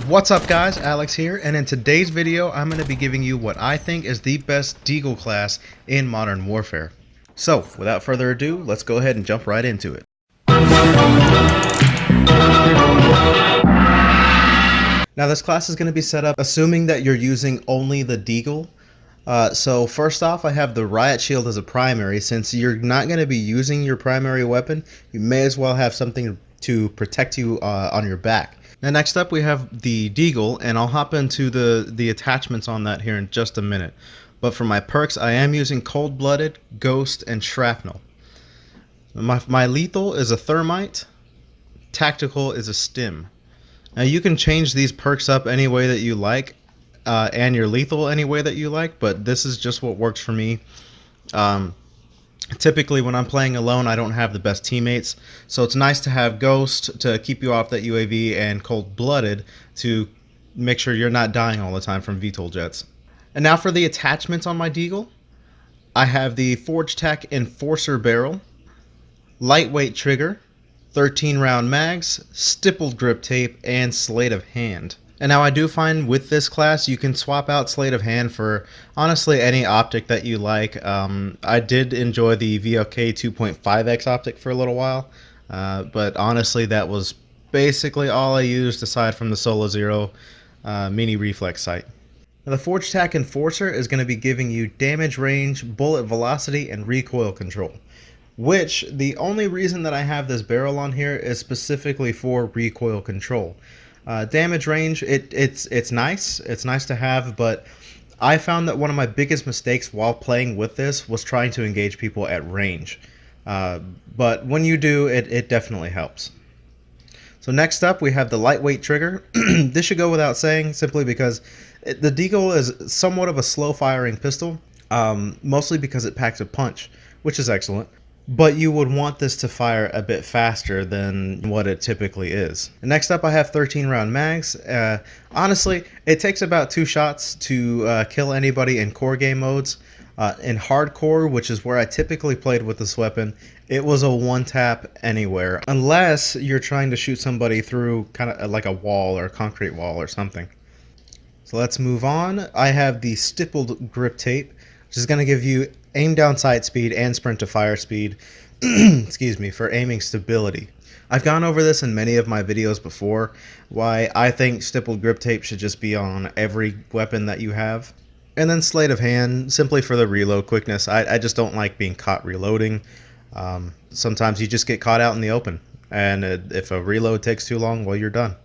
What's up guys, Alex here, and in today's video I'm going to be giving you what I think is the best Deagle class in Modern Warfare. So, without further ado, let's go ahead and jump right into it. Now this class is going to be set up assuming that you're using only the Deagle. So first off, I have the riot shield as a primary. Since you're not going to be using your primary weapon, you may as well have something to protect you on your back. Now next up we have the Deagle, and I'll hop into the attachments on that here in just a minute. But for my perks, I am using Cold-Blooded, Ghost, and Shrapnel. My lethal is a Thermite, Tactical is a Stim. Now you can change these perks up any way that you like, and your lethal any way that you like, but this is just what works for me. Typically when I'm playing alone, I don't have the best teammates, so it's nice to have Ghost to keep you off that UAV and Cold-Blooded to make sure you're not dying all the time from VTOL jets. And now for the attachments on my Deagle, I have the Forge Tac Enforcer Barrel, Lightweight Trigger, 13 round mags, stippled grip tape, and Sleight of Hand. And now I do find with this class you can swap out Sleight of Hand for honestly any optic that you like. I did enjoy the VLK 2.5x optic for a little while, but honestly that was basically all I used aside from the Solo Zero mini reflex sight. Now the Forge Tac Enforcer is going to be giving you damage range, bullet velocity, and recoil control. Which, the only reason that I have this barrel on here is specifically for recoil control. Damage range, it's nice. It's nice to have, but I found that one of my biggest mistakes while playing with this was trying to engage people at range. But when you do, it definitely helps. So next up, we have the Lightweight Trigger. This should go without saying, simply because the Deagle is somewhat of a slow-firing pistol, mostly because it packs a punch, which is excellent. But you would want this to fire a bit faster than what it typically is. Next up I have 13 round mags. Honestly, it takes about 2 shots to kill anybody in core game modes. In hardcore, which is where I typically played with this weapon, it was a one tap anywhere. Unless you're trying to shoot somebody through kind of like a wall or a concrete wall or something. So let's move on. I have the stippled grip tape, which is going to give you aim down sight speed and sprint to fire speed, excuse me, for aiming stability. I've gone over this in many of my videos before, why I think stippled grip tape should just be on every weapon that you have. And then Sleight of Hand, simply for the reload quickness. I just don't like being caught reloading. Sometimes you just get caught out in the open, and if a reload takes too long, well, you're done.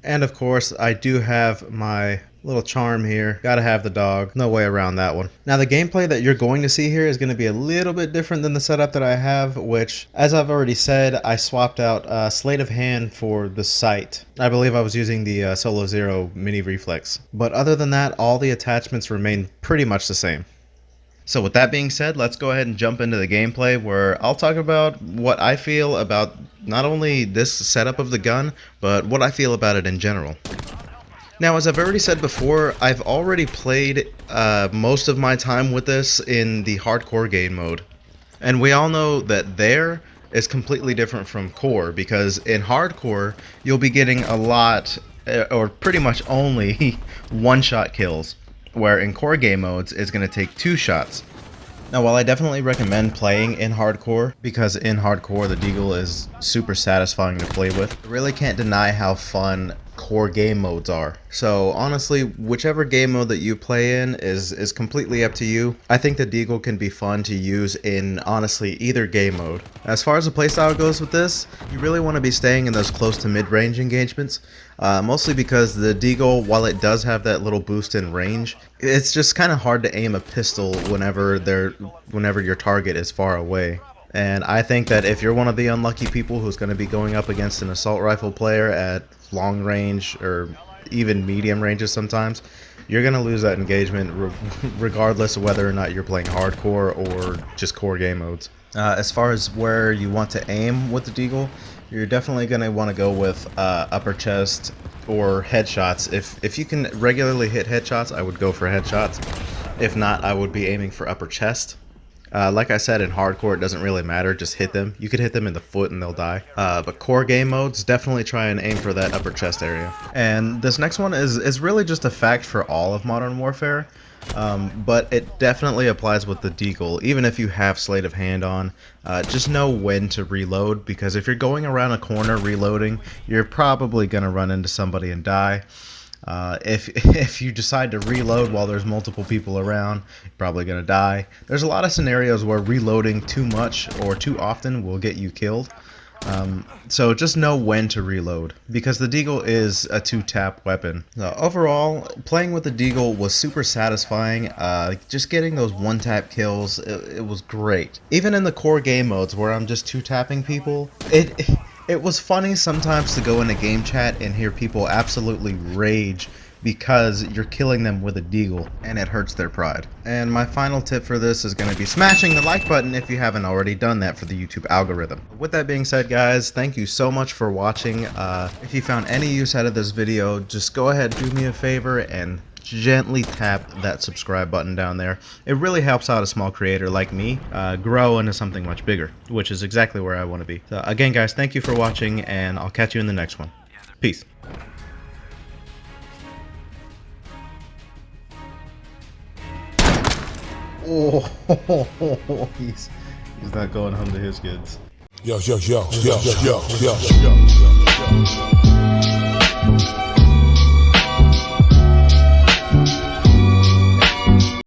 And of course, I do have my little charm here. Gotta have the dog. No way around that one. Now the gameplay that you're going to see here is going to be a little bit different than the setup that I have, which, as I've already said, I swapped out Sleight of Hand for the sight. I believe I was using the Solo Zero mini reflex. But other than that, all the attachments remain pretty much the same. So with that being said, let's go ahead and jump into the gameplay, where I'll talk about what I feel about not only this setup of the gun, but what I feel about it in general. Now, as I've already said before, I've already played most of my time with this in the hardcore game mode. And we all know that there is completely different from core, because in hardcore, you'll be getting a lot, or pretty much only, one-shot kills, where in core game modes, it's going to take 2 shots. Now, while I definitely recommend playing in hardcore, because in hardcore the Deagle is super satisfying to play with, I really can't deny how fun core game modes are. So honestly, whichever game mode that you play in is completely up to you. I think the Deagle can be fun to use in honestly either game mode. As far as the playstyle goes with this, you really want to be staying in those close to mid-range engagements, mostly because the Deagle, while it does have that little boost in range, it's just kind of hard to aim a pistol whenever your target is far away. And I think that if you're one of the unlucky people who's going to be going up against an assault rifle player at long range or even medium ranges sometimes, you're going to lose that engagement regardless of whether or not you're playing hardcore or just core game modes. As far as where you want to aim with the Deagle, you're definitely going to want to go with upper chest or headshots. If you can regularly hit headshots, I would go for headshots. If not, I would be aiming for upper chest. Like I said, in hardcore, it doesn't really matter. Just hit them. You could hit them in the foot and they'll die. But core game modes, definitely try and aim for that upper chest area. And this next one is really just a fact for all of Modern Warfare. But it definitely applies with the Deagle. Even if you have Sleight of Hand on, just know when to reload, because if you're going around a corner reloading, you're probably going to run into somebody and die. If you decide to reload while there's multiple people around, you're probably going to die. There's a lot of scenarios where reloading too much or too often will get you killed. So just know when to reload, because the Deagle is a 2-tap weapon. Overall, playing with the Deagle was super satisfying. Just getting those 1-tap kills, it was great. Even in the core game modes where I'm just 2-tapping people, it was funny sometimes to go in a game chat and hear people absolutely rage because you're killing them with a Deagle, and it hurts their pride. And my final tip for this is going to be smashing the like button if you haven't already done that for the YouTube algorithm. With that being said, guys, thank you so much for watching. If you found any use out of this video, just go ahead, do me a favor, and gently tap that subscribe button down there. It really helps out a small creator like me grow into something much bigger, which is exactly where I want to be. So again, guys, thank you for watching, and I'll catch you in the next one. Peace. Oh, he's not going home to his kids. Yo.